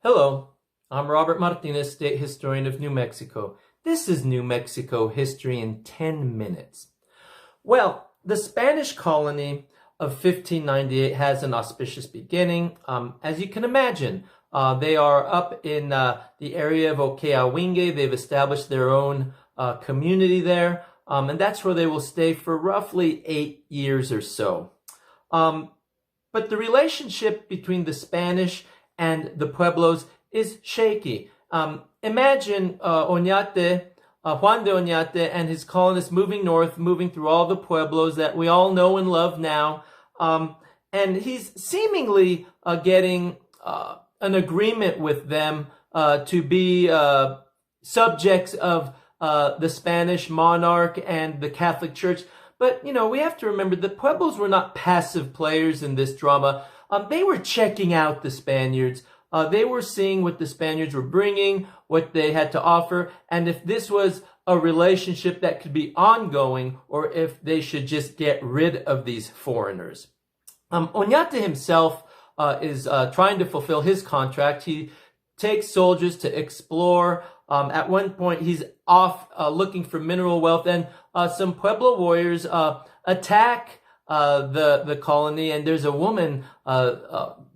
Hello, I'm Robert Martinez, State Historian of New Mexico. This is New Mexico History in 10 minutes. Well, the Spanish colony of 1598 has an auspicious beginning. As you can imagine, they are up in the area of Okeawinge. They've established their own community there, and that's where they will stay for roughly 8 years or so. But the relationship between the Spanish and the Pueblos is shaky. Imagine Juan de Oñate and his colonists moving north, moving through all the Pueblos that we all know and love now. And he's seemingly getting an agreement with them to be subjects of the Spanish monarch and the Catholic Church. But, we have to remember the Pueblos were not passive players in this drama. They were checking out the Spaniards. They were seeing what the Spaniards were bringing, what they had to offer, and if this was a relationship that could be ongoing, or if they should just get rid of these foreigners. Oñate himself is trying to fulfill his contract. He takes soldiers to explore. At one point, he's off looking for mineral wealth, and some Pueblo warriors attack the colony, and there's a woman,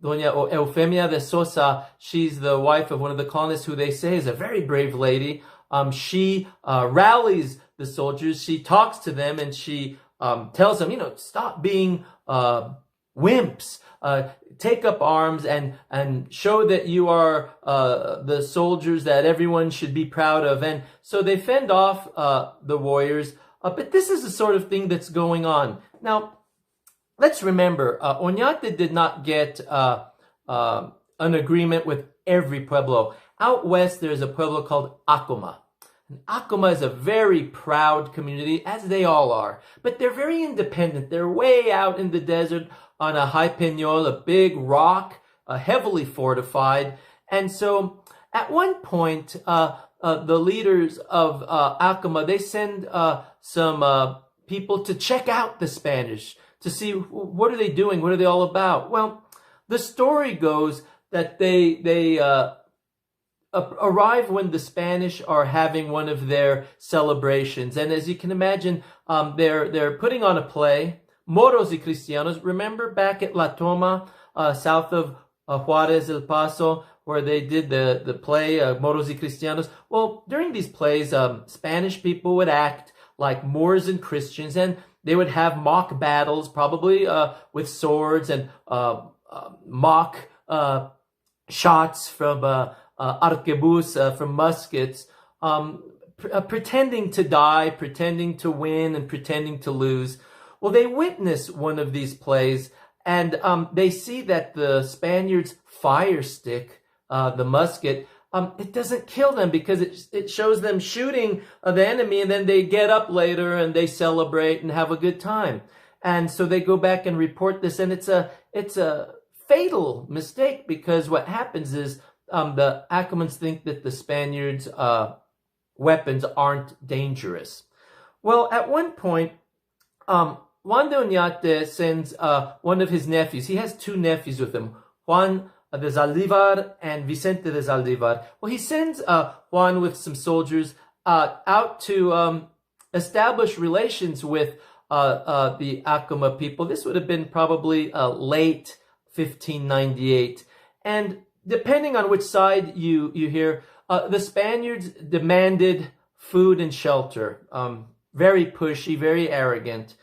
Doña Eufemia de Sosa. She's the wife of one of the colonists who they say is a very brave lady. She rallies the soldiers. She talks to them, and she tells them, stop being wimps. Take up arms and show that you are the soldiers that everyone should be proud of. And so they fend off the warriors. But this is the sort of thing that's going on. Now, let's remember, Oñate did not get an agreement with every Pueblo. Out west, there's a Pueblo called Acoma. And Acoma is a very proud community, as they all are. But they're very independent. They're way out in the desert on a high peñol, a big rock, heavily fortified. And so at one point, the leaders of Acoma, they send some people to check out the Spanish, to see what are they doing, what are they all about. Well, the story goes that they arrive when the Spanish are having one of their celebrations, and as you can imagine, they're putting on a play, Moros y Cristianos. Remember back at La Toma, south of Juarez, El Paso, where they did the play Moros y Cristianos? Well, during these plays, Spanish people would act like Moors and Christians, and they would have mock battles, probably with swords, and mock shots from arquebus, from muskets, pretending to die, pretending to win, and pretending to lose. Well, they witness one of these plays, and they see that the Spaniards' fire stick, the musket, it doesn't kill them because it shows them shooting the enemy, and then they get up later and they celebrate and have a good time. And so they go back and report this, and it's a fatal mistake, because what happens is the Acomans think that the Spaniards' weapons aren't dangerous. Well, at one point, Juan de Oñate sends one of his nephews. He has two nephews with him, Juan de Zaldivar and Vicente de Zaldivar. Well, he sends Juan with some soldiers out to establish relations with the Acoma people. This would have been probably late 1598. And depending on which side you hear, the Spaniards demanded food and shelter. Very pushy, very arrogant.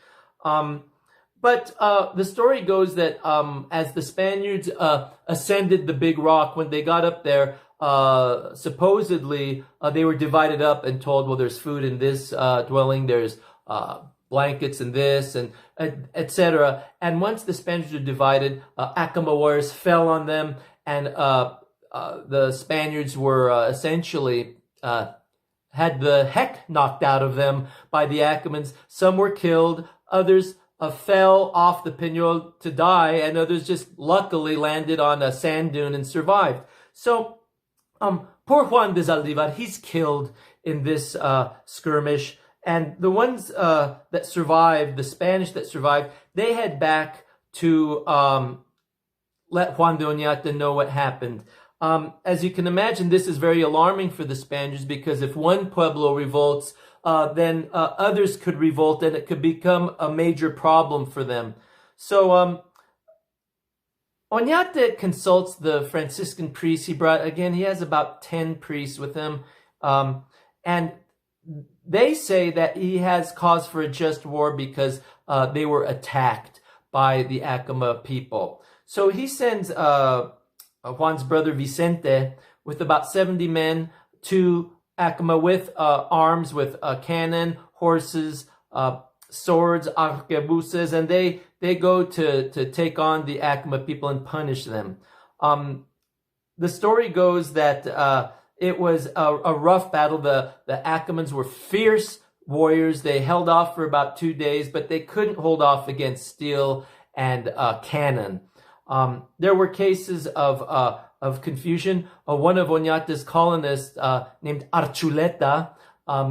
But the story goes that as the Spaniards ascended the big rock, when they got up there, supposedly they were divided up and told, well, there's food in this dwelling, there's blankets in this, and etc. And once the Spaniards were divided, Acoma warriors fell on them, and the Spaniards were essentially had the heck knocked out of them by the Acomans. Some were killed, others fell off the peñol to die, and others just luckily landed on a sand dune and survived. So, poor Juan de Zaldivar, he's killed in this skirmish, and the ones that survived, the Spanish that survived, they head back to let Juan de Oñate know what happened. As you can imagine, this is very alarming for the Spaniards, because if one pueblo revolts, then others could revolt, and it could become a major problem for them. So Oñate consults the Franciscan priests he brought. Again, he has about 10 priests with him. And they say that he has cause for a just war because they were attacked by the Acoma people. So he sends Juan's brother Vicente with about 70 men to Acoma with arms, with cannon, horses, swords, arquebuses, and they go to take on the Acoma people and punish them. The story goes that it was a rough battle. The Acomans were fierce warriors. They held off for about 2 days, but they couldn't hold off against steel and cannon. There were cases of confusion. One of Oñate's colonists, named Archuleta,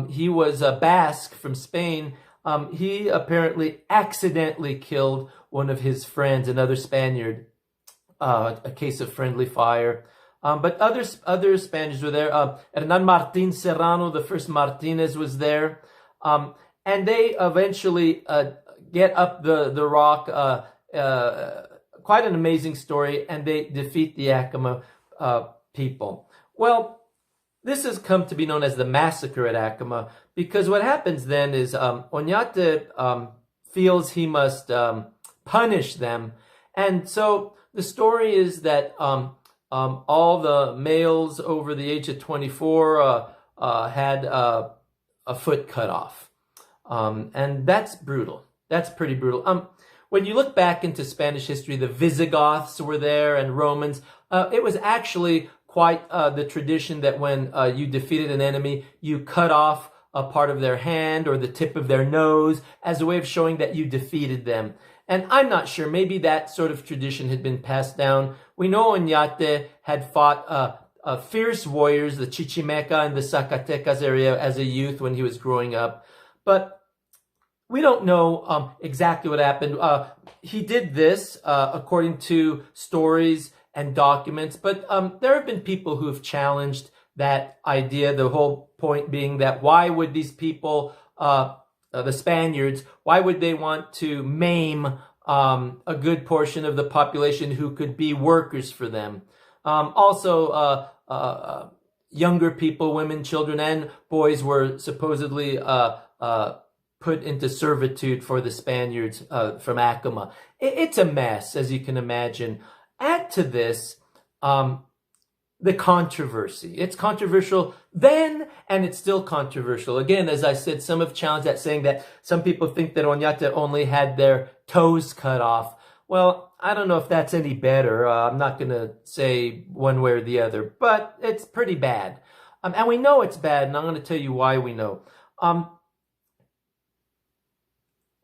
he was a Basque from Spain. He apparently accidentally killed one of his friends, another Spaniard, a case of friendly fire. But other Spaniards were there. Hernan Martin Serrano, the first Martinez, was there. And they eventually get up the rock. Quite an amazing story, and they defeat the Acoma people. Well, this has come to be known as the Massacre at Acoma, because what happens then is Oñate feels he must punish them. And so the story is that all the males over the age of 24 had a foot cut off. And that's brutal. That's pretty brutal. When you look back into Spanish history, the Visigoths were there and Romans. It was actually quite the tradition that when you defeated an enemy, you cut off a part of their hand or the tip of their nose as a way of showing that you defeated them. And I'm not sure, maybe that sort of tradition had been passed down. We know Oñate had fought fierce warriors, the Chichimeca and the Zacatecas area, as a youth when he was growing up. But we don't know exactly what happened. He did this according to stories and documents, but there have been people who have challenged that idea, the whole point being that why would these people, the Spaniards, why would they want to maim a good portion of the population who could be workers for them? Also, younger people, women, children, and boys were supposedly put into servitude for the Spaniards from Acoma. It's a mess, as you can imagine. Add to this the controversy. It's controversial then, and it's still controversial. Again, as I said, some have challenged that, saying that some people think that Oñate only had their toes cut off. Well, I don't know if that's any better. I'm not going to say one way or the other, but it's pretty bad. And we know it's bad, and I'm going to tell you why we know.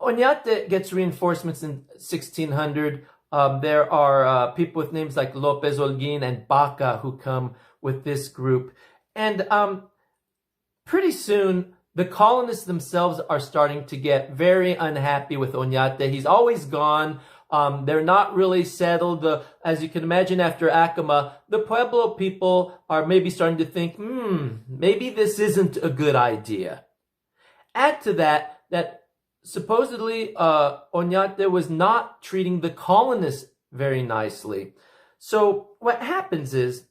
Oñate gets reinforcements in 1600. There are people with names like López Holguín and Baca who come with this group. And pretty soon, the colonists themselves are starting to get very unhappy with Oñate. He's always gone. They're not really settled. As you can imagine, after Acoma, the Pueblo people are maybe starting to think, maybe this isn't a good idea. Add to that supposedly, Oñate was not treating the colonists very nicely. So what happens is,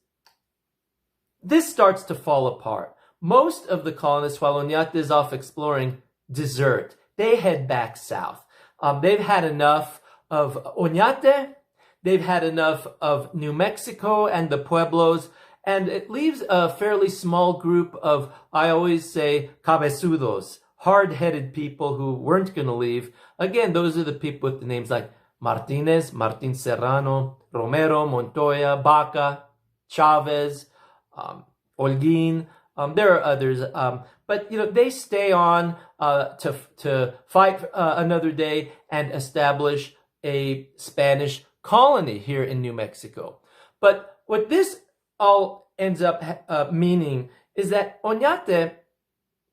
this starts to fall apart. Most of the colonists, while Oñate is off exploring, desert. They head back south. They've had enough of Oñate. They've had enough of New Mexico and the Pueblos. And it leaves a fairly small group of, I always say, cabezudos, hard-headed people who weren't going to leave. Again, those are the people with the names like Martinez, Martin Serrano, Romero, Montoya, Baca, Chavez, Holguín. There are others. But, they stay on to fight another day and establish a Spanish colony here in New Mexico. But what this all ends up meaning is that Oñate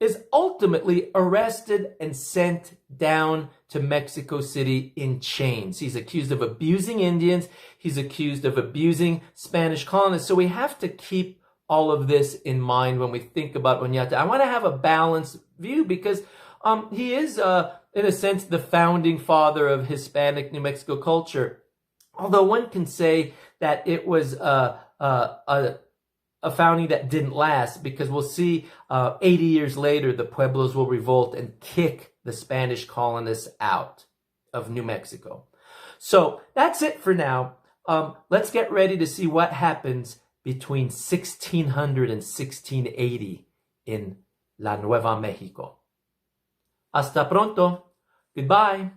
is ultimately arrested and sent down to Mexico City in chains. He's accused of abusing Indians. He's accused of abusing Spanish colonists. So we have to keep all of this in mind when we think about Oñate. I want to have a balanced view because he is, in a sense, the founding father of Hispanic New Mexico culture. Although one can say that it was a founding that didn't last, because we'll see 80 years later, the Pueblos will revolt and kick the Spanish colonists out of New Mexico. So that's it for now. Let's get ready to see what happens between 1600 and 1680 in La Nueva Mexico. Hasta pronto. Goodbye.